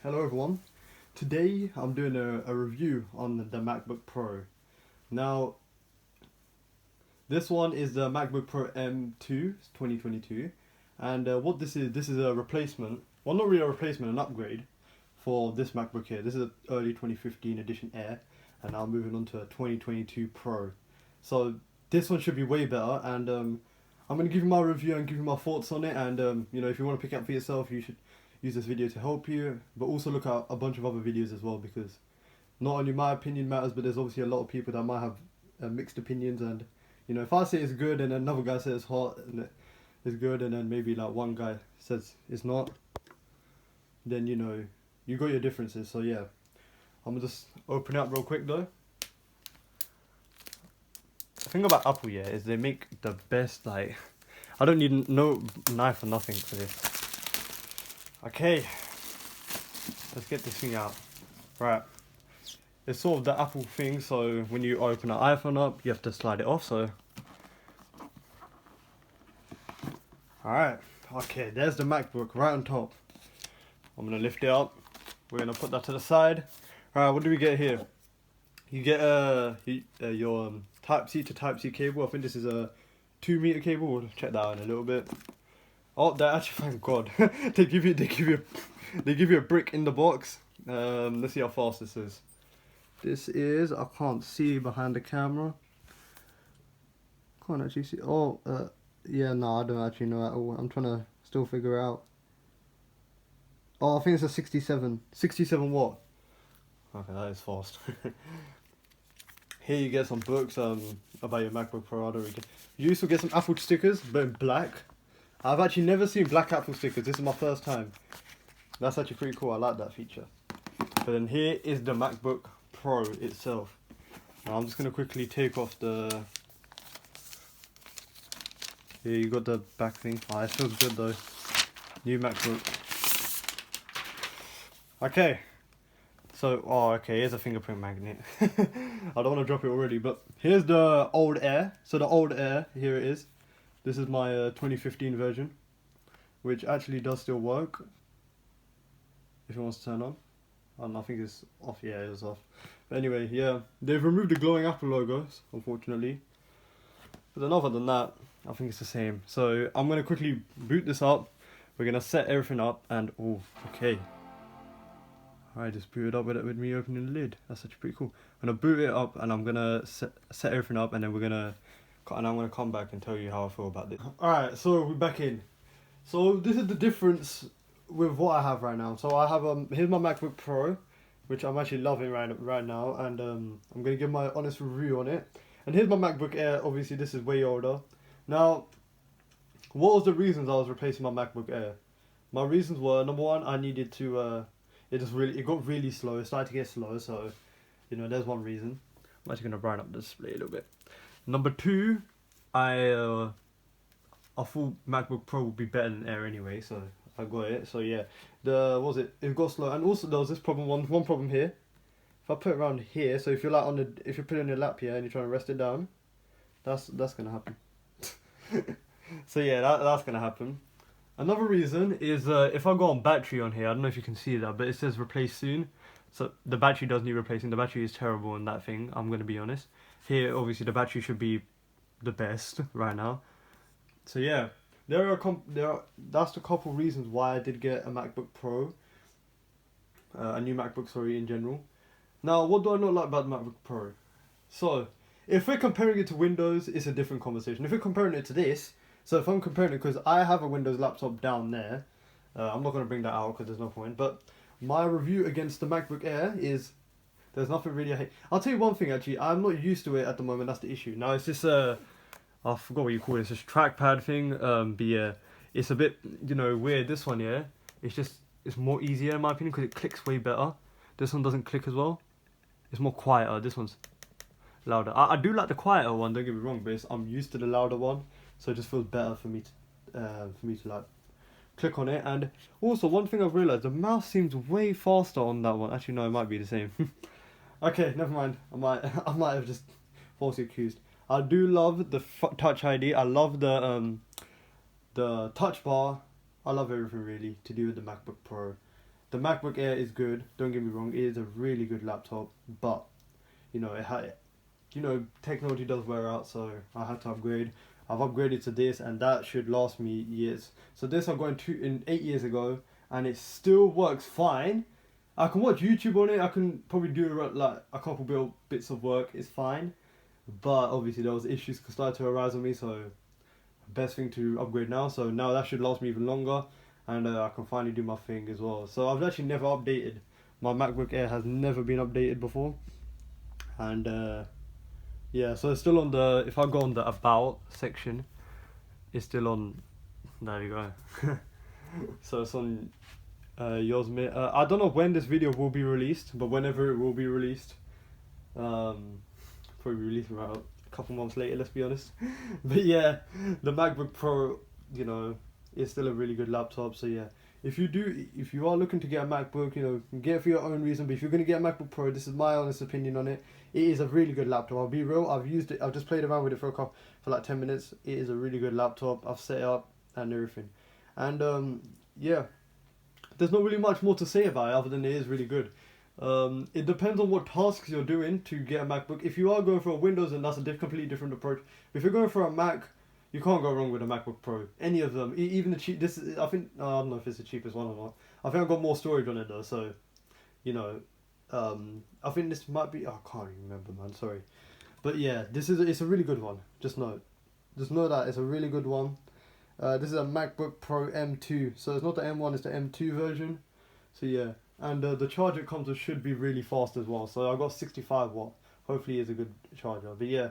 Hello everyone. Today I'm doing a review on the MacBook Pro. Now, this one is the MacBook Pro M2 2022, and what this is a replacement. Well, not really a replacement, an upgrade for this MacBook here. This is an early 2015 edition Air, and now I'm moving on to a 2022 Pro. So this one should be way better, and I'm gonna give you my review and give you my thoughts on it. And if you want to pick it up for yourself, you should use this video to help you, but also look at a bunch of other videos as well, because not only my opinion matters, but there's obviously a lot of people that might have mixed opinions. And if I say it's good and another guy says it's hot and it's good, and then maybe like one guy says it's not, then you got your differences. So yeah, I'm gonna just open it up real quick though. The thing about Apple, yeah, is they make the best, like, I don't need no knife or nothing for this. Okay, let's get this thing out. Right, it's sort of the Apple thing, so when you open an iPhone up, you have to slide it off, so. Alright, okay, there's the MacBook right on top. I'm going to lift it up, we're going to put that to the side. Alright, what do we get here? You get your Type-C to Type-C cable. I think this is a 2-meter cable, we'll check that out in a little bit. Oh, that actually, thank God, they give you a brick in the box. Let's see how fast this is. This is, I can't see behind the camera. Can't actually see. Oh, yeah, no, I don't actually know at all. I'm trying to still figure out. Oh, I think it's a 67 watt. Okay, that is fast. Here you get some books about your MacBook Pro. You also get some Apple stickers, but in black. I've actually never seen black Apple stickers. This is my first time. That's actually pretty cool. I like that feature. But then here is the MacBook Pro itself. Now I'm just going to quickly take off the... Here you got the back thing. Oh, it feels good though. New MacBook. Okay. So, okay, here's a fingerprint magnet. I don't want to drop it already, but here's the old Air. So the old Air, here it is. This is my 2015 version, which actually does still work. If it wants to turn on. I think it's off. Yeah, it is off. But anyway, yeah, they've removed the glowing Apple logos, unfortunately. But then other than that, I think it's the same. So I'm going to quickly boot this up. We're going to set everything up and... Oh, okay. Alright, just boot it up with me opening the lid. That's actually pretty cool. I'm going to boot it up and I'm going to set everything up, and then I'm going to come back and tell you how I feel about this. Alright, so we're back in. So this is the difference with what I have right now. So I have, here's my MacBook Pro, which I'm actually loving right now, and I'm going to give my honest review on it. And here's my MacBook Air. Obviously this is way older. Now, what was the reasons I was replacing my MacBook Air? My reasons were, number one, I needed to, it got really slow. It started to get slow, so, there's one reason. I'm actually going to brighten up the display a little bit. Number two, I thought MacBook Pro would be better than Air anyway, so I got it. So yeah, it got slow, and also there was this problem. One problem here. If I put it around here, so if you're like if you put it on your lap here and you're trying to rest it down, that's gonna happen. So yeah, that's gonna happen. Another reason is if I go on battery on here, I don't know if you can see that, but it says replace soon. So the battery does need replacing. The battery is terrible in that thing, I'm gonna be honest. Here, obviously, the battery should be the best right now. So yeah, that's the couple reasons why I did get a MacBook Pro, a new MacBook, sorry, in general. Now, what do I not like about the MacBook Pro? So, if we're comparing it to Windows, it's a different conversation. If we're comparing it to this, so if I'm comparing it, because I have a Windows laptop down there, I'm not going to bring that out because there's no point, but my review against the MacBook Air is, there's nothing really I hate. I'll tell you one thing actually, I'm not used to it at the moment, that's the issue. Now it's this, I forgot what you call it, it's this trackpad thing, but yeah, it's a bit, weird. This one, yeah, it's more easier in my opinion because it clicks way better. This one doesn't click as well. It's more quieter, this one's louder. I do like the quieter one, don't get me wrong, but I'm used to the louder one, so it just feels better for me to like click on it. And also one thing I've realised, the mouse seems way faster on that one. Actually no, it might be the same. Okay, never mind. I might have just falsely accused. I do love the Touch ID. I love the touch bar. I love everything really to do with the MacBook Pro. the MacBook Air is good. Don't get me wrong, it is a really good laptop, but you know technology does wear out, so I had to upgrade. I've upgraded to this, and that should last me years. So this I got in 8 years ago, and it still works fine. I can watch YouTube on it. I can probably do like a couple bits of work. It's fine, but obviously there was issues started to arise on me. So best thing to upgrade now. So now that should last me even longer, and I can finally do my thing as well. So I've actually never updated. My MacBook Air has never been updated before, and yeah. So it's still on the. If I go on the about section, it's still on. There you go. So it's on. Yours, I don't know when this video will be released, but whenever it will be released, probably released about a couple months later, let's be honest. But yeah, the MacBook Pro, you know, is still a really good laptop. So yeah, if you are looking to get a MacBook, you know, get it for your own reason. But if you're gonna get a MacBook Pro, this is my honest opinion on it. It is a really good laptop. I'll be real. I've used it. I've just played around with it for like 10 minutes. It is a really good laptop. I've set it up and everything, and yeah. There's not really much more to say about it other than it is really good. It depends on what tasks you're doing to get a MacBook. If you are going for a Windows, then that's a completely different approach. If you're going for a Mac, you can't go wrong with a MacBook Pro. Any of them, even the cheap. I think I don't know if it's the cheapest one or not. I think I've got more storage on it though, so you know, I think this might be. I can't even remember, man. Sorry, but yeah, it's a really good one. Just know that it's a really good one. This is a MacBook Pro M2, so it's not the M1, it's the M2 version. So yeah, and the charger it comes with should be really fast as well. So I got 65 watt. Hopefully it's a good charger. But yeah,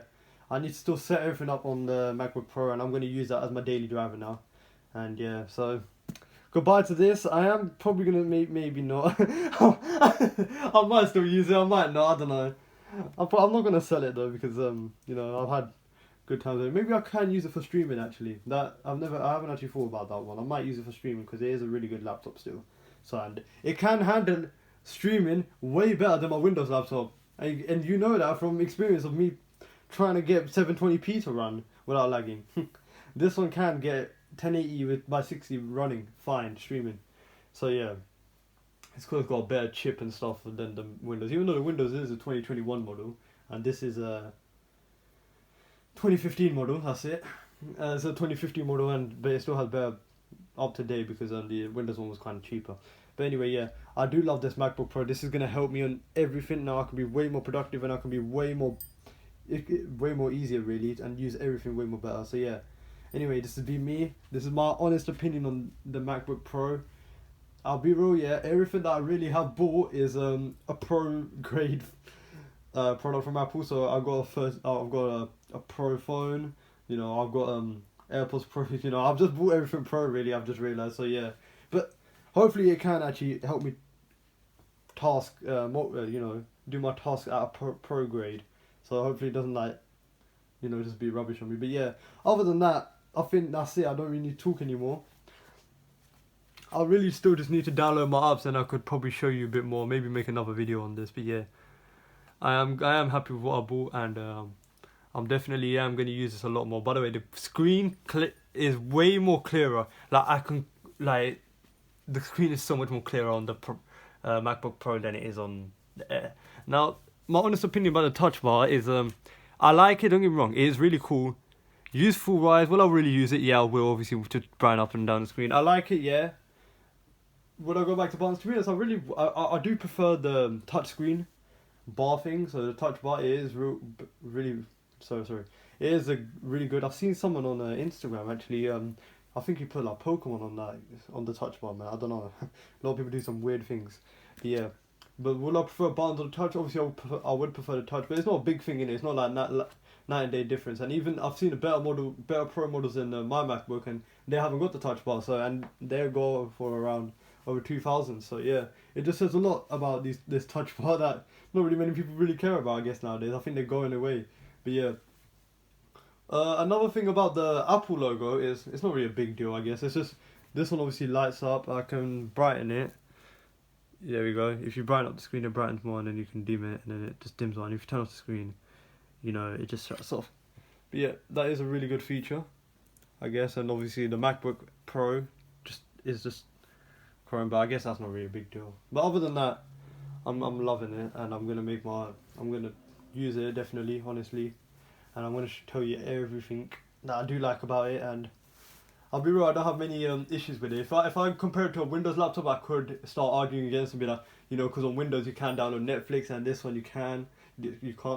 I need to still set everything up on the MacBook Pro, and I'm going to use that as my daily driver now. And yeah, so goodbye to this. I am probably going to maybe not. I might still use it, I might not, I don't know. I'm not going to sell it though, because you know, I've had good times there. Maybe I can use it for streaming actually. I haven't actually thought about that one. I might use it for streaming because it is a really good laptop still. So and it can handle streaming way better than my Windows laptop. And you know that from experience of me trying to get 720p to run without lagging. This one can get 1080 by 60 running fine streaming. So yeah, it's because it's got a better chip and stuff than the Windows. Even though the Windows is a 2021 model and this is a 2015 model, that's it. It's a 2015 model, but it still has better up to date because the Windows one was kind of cheaper. But anyway, yeah, I do love this MacBook Pro. This is gonna help me on everything now. I can be way more productive and I can be way more easier really, and use everything way more better. So yeah. Anyway, this has been me. This is my honest opinion on the MacBook Pro. I'll be real, yeah. Everything that I really have bought is a pro grade product from Apple. So I've got a Pro phone, you know, I've got AirPods Pro, you know, I've just bought everything Pro really, I've just realised, so yeah. But hopefully it can actually help me you know, do my task at a pro grade. So hopefully it doesn't like, you know, just be rubbish on me. But yeah, other than that, I think that's it. I don't really need to talk anymore. I really still just need to download my apps and I could probably show you a bit more, maybe make another video on this. But yeah, I am happy with what I bought, and I'm definitely going to use this a lot more. By the way, the screen is way more clearer. The screen is so much more clearer on the MacBook Pro than it is on the Air. Now, my honest opinion about the touch bar is I like it, don't get me wrong, it is really cool. Useful wise, will I really use it? Yeah, I will, obviously, to brighten up and down the screen. I like it, yeah. Would I go back to buttons? To be honest, I do prefer the touch screen bar thing. So the touch bar is really it is a really good. I've seen someone on Instagram actually. I think he put like Pokemon on the touch bar, man. I don't know. A lot of people do some weird things. But yeah. But would I prefer buttons or the touch? Obviously, I would prefer the touch, but it's not a big thing in it. It's not like night and day difference. And even I've seen better Pro models in my MacBook, and they haven't got the touch bar. So and they go for around over 2,000. So yeah, it just says a lot about this touch bar that not really many people really care about, I guess, nowadays. I think they're going away. But yeah. Another thing about the Apple logo is it's not really a big deal, I guess. It's just this one obviously lights up. I can brighten it. There we go. If you brighten up the screen, it brightens more, and then you can dim it, and then it just dims on. If you turn off the screen, you know, it just shuts off. But yeah, that is a really good feature, I guess. And obviously the MacBook Pro is just Chrome, but I guess that's not really a big deal. But other than that, I'm loving it, and I'm gonna use it definitely, honestly, and I'm gonna tell you everything that I do like about it. And I'll be real, I don't have many issues with it. If I compare it to a Windows laptop, I could start arguing against and be like, because on Windows you can download Netflix, and this one you can't,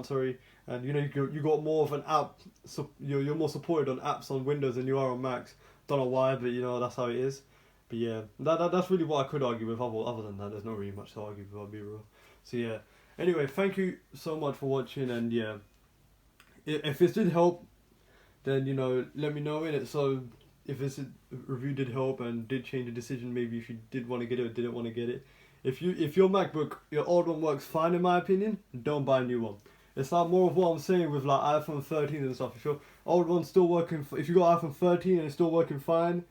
sorry. And you got more of an app, so you're more supported on apps on Windows than you are on Macs. Don't know why, but that's how it is. But yeah, that's really what I could argue with. Other than that, there's not really much to argue with, I'll be real. So yeah, anyway, thank you so much for watching, and yeah, if this did help, then let me know in it. So if this review did help and did change the decision, maybe if you did want to get it or didn't want to get it. If your MacBook, your old one works fine in my opinion, don't buy a new one. It's like more of what I'm saying with like iPhone 13 and stuff. If your old one's still working, if you got iPhone 13 and it's still working fine,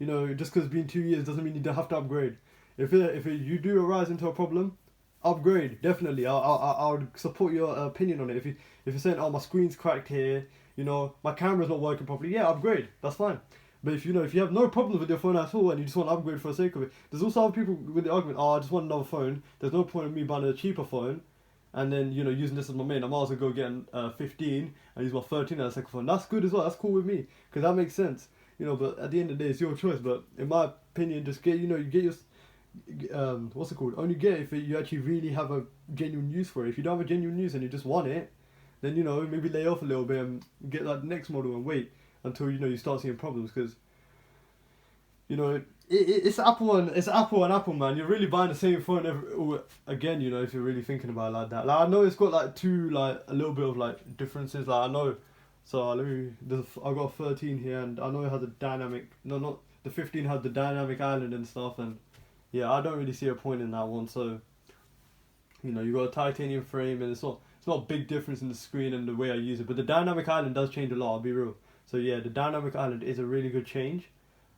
just because it's been 2 years doesn't mean you don't have to upgrade. If you do arise into a problem, upgrade definitely. I would support your opinion on it. If you're saying, oh, my screen's cracked here, my camera's not working properly, yeah, upgrade. That's fine. But if you have no problems with your phone at all and you just want to upgrade for the sake of it, there's also other people with the argument, oh, I just want another phone. There's no point in me buying a cheaper phone, and then using this as my main. I might as well go get a 15 and use my 13 as a second phone. That's good as well. That's cool with me, because that makes sense. But at the end of the day, it's your choice. But in my opinion, just get you get your what's it called? Only get it if you actually really have a genuine use for it. If you don't have a genuine use and you just want it, then maybe lay off a little bit and get that next model and wait until you start seeing problems, because it's Apple and Apple, man. You're really buying the same phone again, if you're really thinking about it like that. Like, I know it's got a little bit of differences. Like, I know, so I got a 13 here, and I know it has a dynamic. No, not the 15 had the dynamic island and stuff, and yeah, I don't really see a point in that one. So you got a titanium frame, and it's not a big difference in the screen and the way I use it. But the dynamic island does change a lot, I'll be real. So yeah, the dynamic island is a really good change.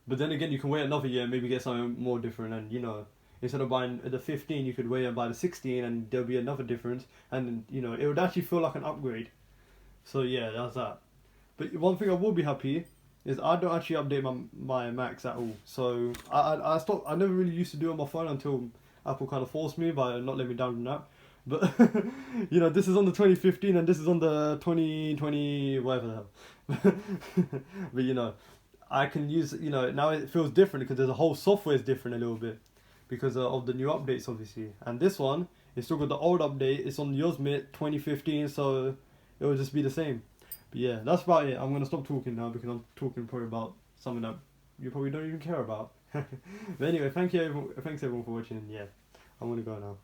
But then again, you can wait another year and maybe get something more different. And instead of buying the 15, you could wait and buy the 16, and there'll be another difference. And it would actually feel like an upgrade. So yeah, that's that. But one thing I will be happy is I don't actually update my Macs at all. So I stopped. I never really used to do it on my phone until Apple kind of forced me by not letting me download an app. But this is on the 2015 and this is on the 2020 whatever the hell. But I can use now it feels different because the whole software is different a little bit because of the new updates, obviously. And this one it's still got the old update. It's on Yosemite 2015, so it will just be the same. But yeah, that's about it. I'm gonna stop talking now because I'm talking probably about something that you probably don't even care about. But anyway, thanks everyone for watching. And yeah, I'm gonna go now.